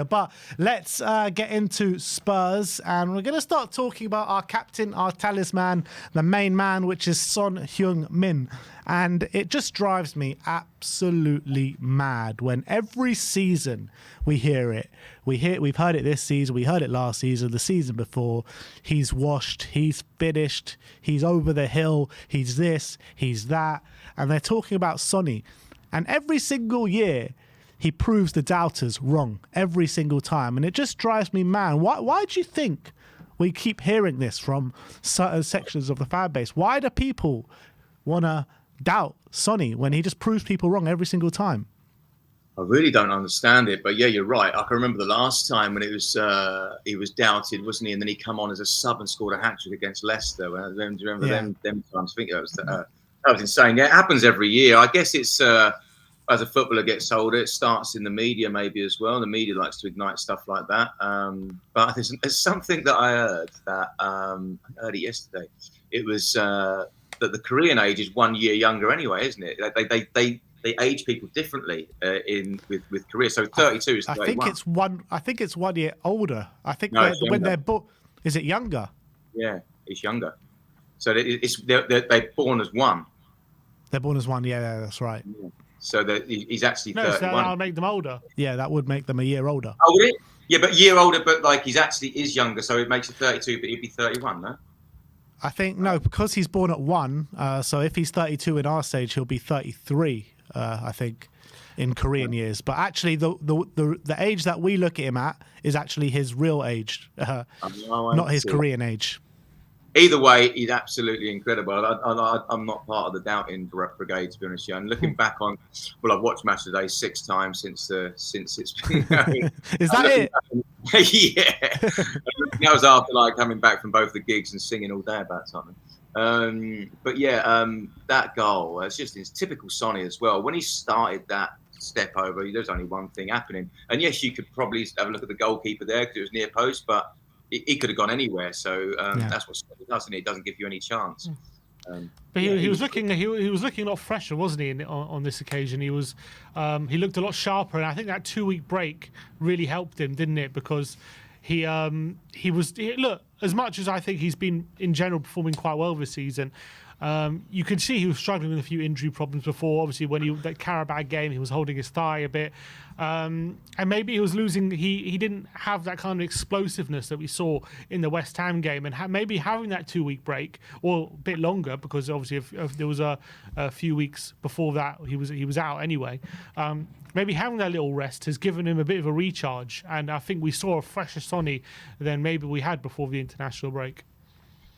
But let's get into Spurs, and we're going to start talking about our captain, our talisman, the main man, which is Son Heung-min. And it just drives me absolutely mad when every season we hear it. We've heard it this season, we heard it last season, the season before. He's washed, he's finished, he's over the hill, he's this, he's that. And they're talking about Sonny. And every single year, he proves the doubters wrong every single time. And it just drives me mad. Why do you think we keep hearing this from certain sections of the fan base? Why do people want to doubt Sonny when he just proves people wrong every single time? I really don't understand it. But yeah, you're right. I can remember the last time when it was he was doubted, wasn't he? And then he come on as a sub and scored a hat-trick against Leicester. Do you remember them times? I think that was insane. Yeah, it happens every year. I guess it's... as a footballer gets older, it starts in the media maybe as well. The media likes to ignite stuff like that. But there's something that I heard that I heard it yesterday. It was that the Korean age is 1 year younger anyway, isn't it? They age people differently with Korea. So 32 is 31. I think it's 1 year older. I think no, when they're born, is it younger? Yeah, it's younger. So they're born as one. They're born as one. Yeah, that's right. Yeah. So that he's actually 31. So that'll make them older. Yeah, that would make them a year older. Oh, would it? Yeah, but a year older, but like he's actually is younger, so it makes it 32, but he'd be 31, no? I think, no, because he's born at 1, so if he's 32 in our stage, he'll be 33, I think, in Korean years. But actually, the age that we look at him at is actually his real age, not his Korean age. Either way, he's absolutely incredible. I'm not part of the doubting brigade, to be honest. And looking back on, I've watched Match of the Day 6 times since it's been going. Is that it? Yeah. That was after coming back from both the gigs and singing all day about something. But yeah, that goal, it's typical Sonny as well. When he started that step over, there's only one thing happening. And yes, you could probably have a look at the goalkeeper there because it was near post, but he could have gone anywhere, so that's what it does, and it doesn't give you any chance. But he was looking a lot fresher, wasn't he? On this occasion, he looked a lot sharper, and I think that 2-week break really helped him, didn't it? Because he look, as much as I think he's been in general performing quite well this season. You could see he was struggling with a few injury problems before. Obviously, when that Karabag game, he was holding his thigh a bit, and maybe he was losing. He didn't have that kind of explosiveness that we saw in the West Ham game, and maybe having that 2-week break or a bit longer, because obviously if there was a few weeks before that he was out anyway. Maybe having that little rest has given him a bit of a recharge, and I think we saw a fresher Sonny than maybe we had before the international break.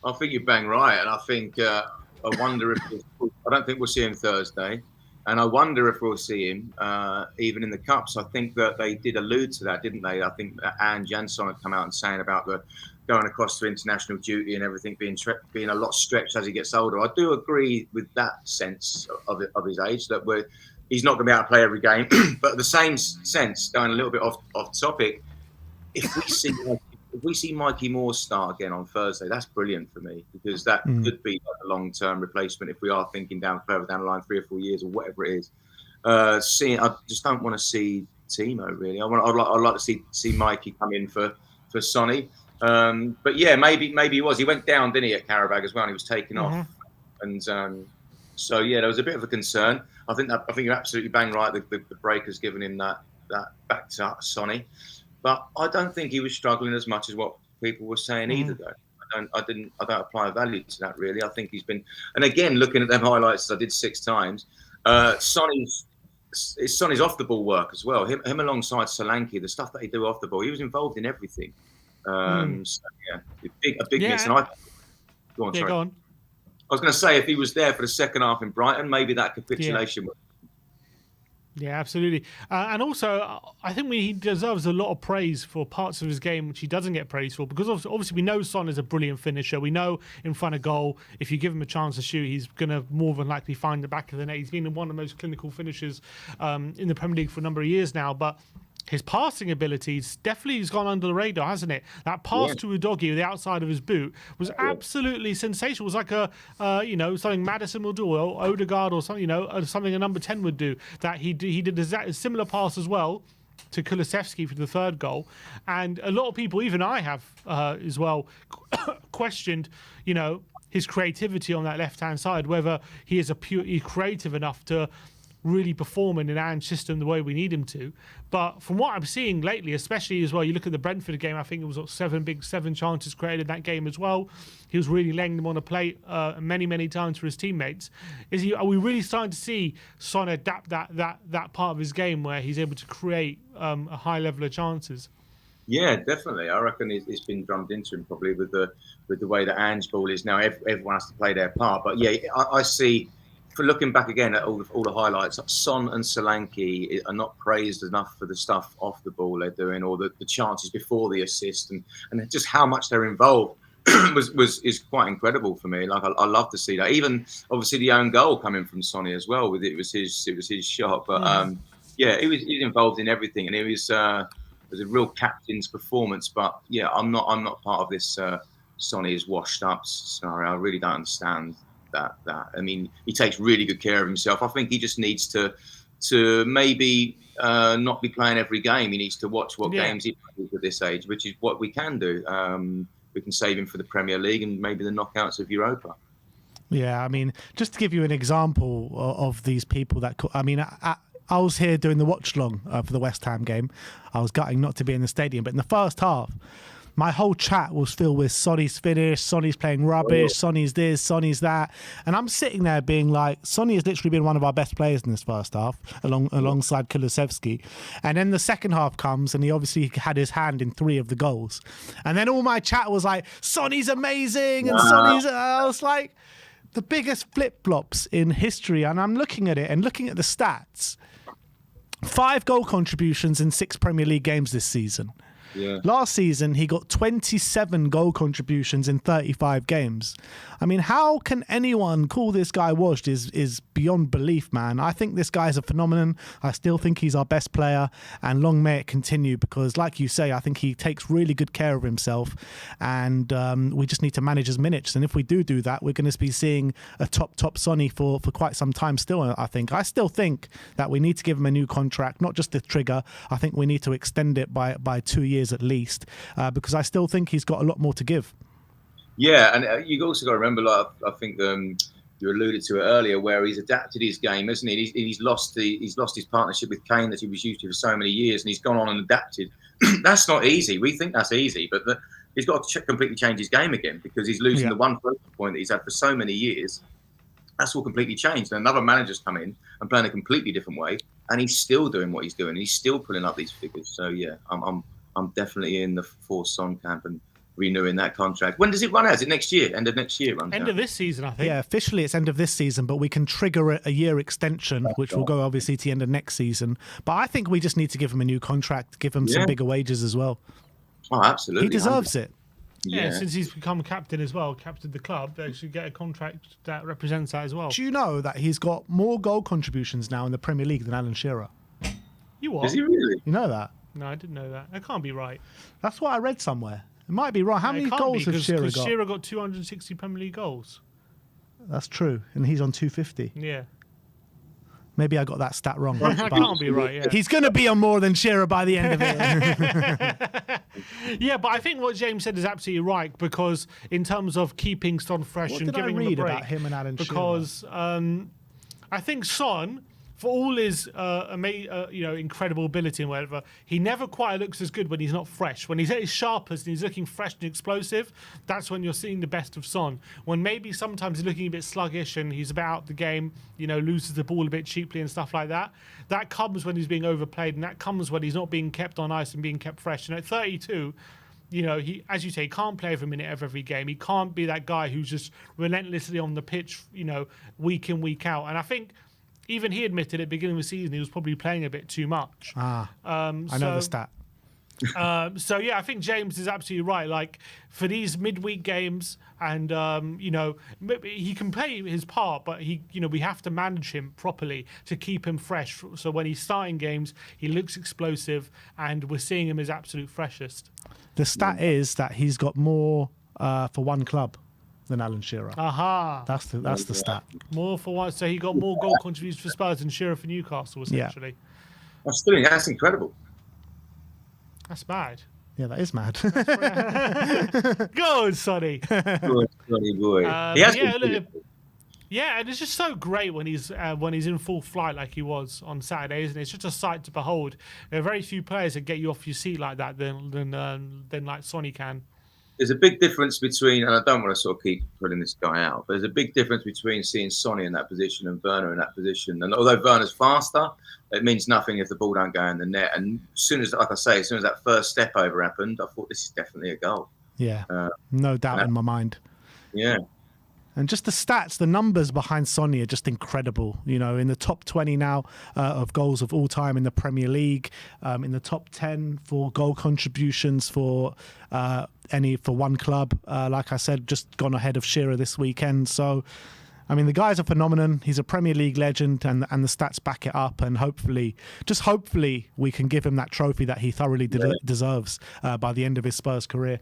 I think you're bang right, and I think. I wonder if I don't think we'll see him Thursday, and I wonder if we'll see him even in the cups. I think that they did allude to that, didn't they? I think Anne Jansson had come out and saying about the going across to international duty and everything being a lot stretched as he gets older. I do agree with that sense of his age that he's not going to be able to play every game, but the same sense, going a little bit off topic, if we see Mikey Moore start again on Thursday, that's brilliant for me, because that could be a long-term replacement if we are thinking further down the line, 3 or 4 years or whatever it is. I just don't want to see Timo, really. I'd like to see Mikey come in for Sonny. But yeah, maybe he was. He went down, didn't he, at Karabag as well, and he was taken off. And so yeah, there was a bit of a concern. I think you're absolutely bang right. The break has given him that back to Sonny. But I don't think he was struggling as much as what people were saying either, though. I don't apply a value to that, really. I think he's been, and again, looking at them highlights as I did 6 times, Sonny's off the ball work as well. Him alongside Solanke, the stuff that he do off the ball, he was involved in everything. So yeah, a big miss. And go on. I was going to say, if he was there for the second half in Brighton, maybe that capitulation would. Yeah, absolutely. And also, I think he deserves a lot of praise for parts of his game which he doesn't get praise for, because obviously we know Son is a brilliant finisher. We know in front of goal, if you give him a chance to shoot, he's going to more than likely find the back of the net. He's been one of the most clinical finishers in the Premier League for a number of years now, but his passing abilities definitely has gone under the radar, hasn't it? That pass to Udogie with the outside of his boot was absolutely sensational. It was like something Maddison will do, or Odegaard, or something, something a number 10 would do. That he did a similar pass as well, to Kulusevski for the third goal. And a lot of people, even I have as well, questioned, his creativity on that left-hand side, whether he's creative enough to really perform in an Ange system the way we need him to. But from what I'm seeing lately, especially as well, you look at the Brentford game, I think it was seven chances created in that game as well. He was really laying them on a plate many times for his teammates. Are we really starting to see Son adapt that part of his game where he's able to create a high level of chances? Yeah, definitely. I reckon it's been drummed into him probably with the way that Ange ball is now. Everyone has to play their part. But yeah, I see. For looking back again at all the highlights, Son and Solanke are not praised enough for the stuff off the ball they're doing, or the chances before the assist, and just how much they're involved is quite incredible for me. Like I love to see that. Even obviously the own goal coming from Sonny as well. It was his shot, but yeah, he's involved in everything, and it was a real captain's performance. But yeah, I'm not part of this Sonny is washed up scenario. I really don't understand that. I mean, he takes really good care of himself. I think he just needs to maybe not be playing every game. He needs to watch what games he plays at this age, which is what we can do. We can save him for the Premier League and maybe the knockouts of Europa. Yeah, I mean, just to give you an example of these people that, I mean, I was here doing the watch long for the West Ham game. I was gutting not to be in the stadium, but in the first half, my whole chat was filled with Sonny's finish, Sonny's playing rubbish, Sonny's this, Sonny's that. And I'm sitting there being like, Sonny has literally been one of our best players in this first half, alongside Kulusevski. And then the second half comes, and he obviously had his hand in 3 of the goals. And then all my chat was like, Sonny's amazing, and Sonny's... I was like, the biggest flip-flops in history. And I'm looking at it and looking at the stats. 5 goal contributions in 6 Premier League games this season. Yeah. Last season, he got 27 goal contributions in 35 games. I mean, how can anyone call this guy washed is beyond belief, man. I think this guy is a phenomenon. I still think he's our best player, and long may it continue, because like you say, I think he takes really good care of himself, and we just need to manage his minutes. And if we do that, we're going to be seeing a top Sonny for quite some time still, I think. I still think that we need to give him a new contract, not just the trigger. I think we need to extend it by 2 years at least, because I still think he's got a lot more to give. Yeah, and you also got to remember, like I think you alluded to it earlier, where he's adapted his game, hasn't he? He's lost his partnership with Kane that he was used to for so many years, and he's gone on and adapted. That's not easy. We think that's easy, but he's got to completely change his game again, because he's losing the one focal point that he's had for so many years. That's all completely changed. And another manager's come in and playing a completely different way, and he's still doing what he's doing. He's still pulling up these figures. So yeah, I'm definitely in the Son camp and renewing that contract. When does it run out? Is it next year? End of next year? End of this season, I think. Yeah, officially it's end of this season, but we can trigger a year extension, which will go obviously to the end of next season. But I think we just need to give him a new contract, give him some bigger wages as well. Oh, absolutely. He deserves it. Yeah, since he's become captain as well, captain the club, they should get a contract that represents that as well. Do you know that he's got more goal contributions now in the Premier League than Alan Shearer? You what? Is he really? You know that? No, I didn't know that. That can't be right. That's what I read somewhere. It might be right. How many goals has Shearer got? Because Shearer got 260 Premier League goals. That's true. And he's on 250. Yeah. Maybe I got that stat wrong. That can't be right, yeah. He's going to be on more than Shearer by the end of it. Yeah, but I think what James said is absolutely right, because in terms of keeping Son fresh and giving him a break. About him and Alan because I think Son, for all his incredible ability and whatever, he never quite looks as good when he's not fresh. When he's at his sharpest and he's looking fresh and explosive, that's when you're seeing the best of Son. When maybe sometimes he's looking a bit sluggish and he's about the game, loses the ball a bit cheaply and stuff like that, that comes when he's being overplayed, and that comes when he's not being kept on ice and being kept fresh. And at 32, he, as you say, he can't play every minute of every game. He can't be that guy who's just relentlessly on the pitch, week in, week out. And I think even he admitted at the beginning of the season he was probably playing a bit too much. I know the stat. So yeah, I think James is absolutely right. Like, for these midweek games, and he can play his part, but we have to manage him properly to keep him fresh. So when he's starting games, he looks explosive, and we're seeing him as absolute freshest. The stat is that he's got more for one club than Alan Shearer. Aha. That's the stat. More for one. So he got more goal contributions for Spurs than Shearer for Newcastle, essentially. Yeah. That's incredible. That's bad. Yeah, that is mad. Go on, Sonny. Good, Sonny boy. He But has yeah, been look, yeah, and it's just so great when he's in full flight like he was on Saturday, isn't it? It's just a sight to behold. There are very few players that get you off your seat like that than like Sonny can. There's a big difference between, and I don't want to sort of keep putting this guy out, but there's a big difference between seeing Sonny in that position and Werner in that position. And although Werner's faster, it means nothing if the ball don't go in the net. And as soon as, like I say, as soon as that first step over happened, I thought this is definitely a goal. Yeah, no doubt in my mind. Yeah. And just the stats, the numbers behind Sonny are just incredible. You know, in the top 20 now of goals of all time in the Premier League, in the top 10 for goal contributions for one club. Like I said, just gone ahead of Shearer this weekend. So, I mean, the guy's a phenomenon. He's a Premier League legend, and the stats back it up. And hopefully, we can give him that trophy that he thoroughly deserves by the end of his Spurs career.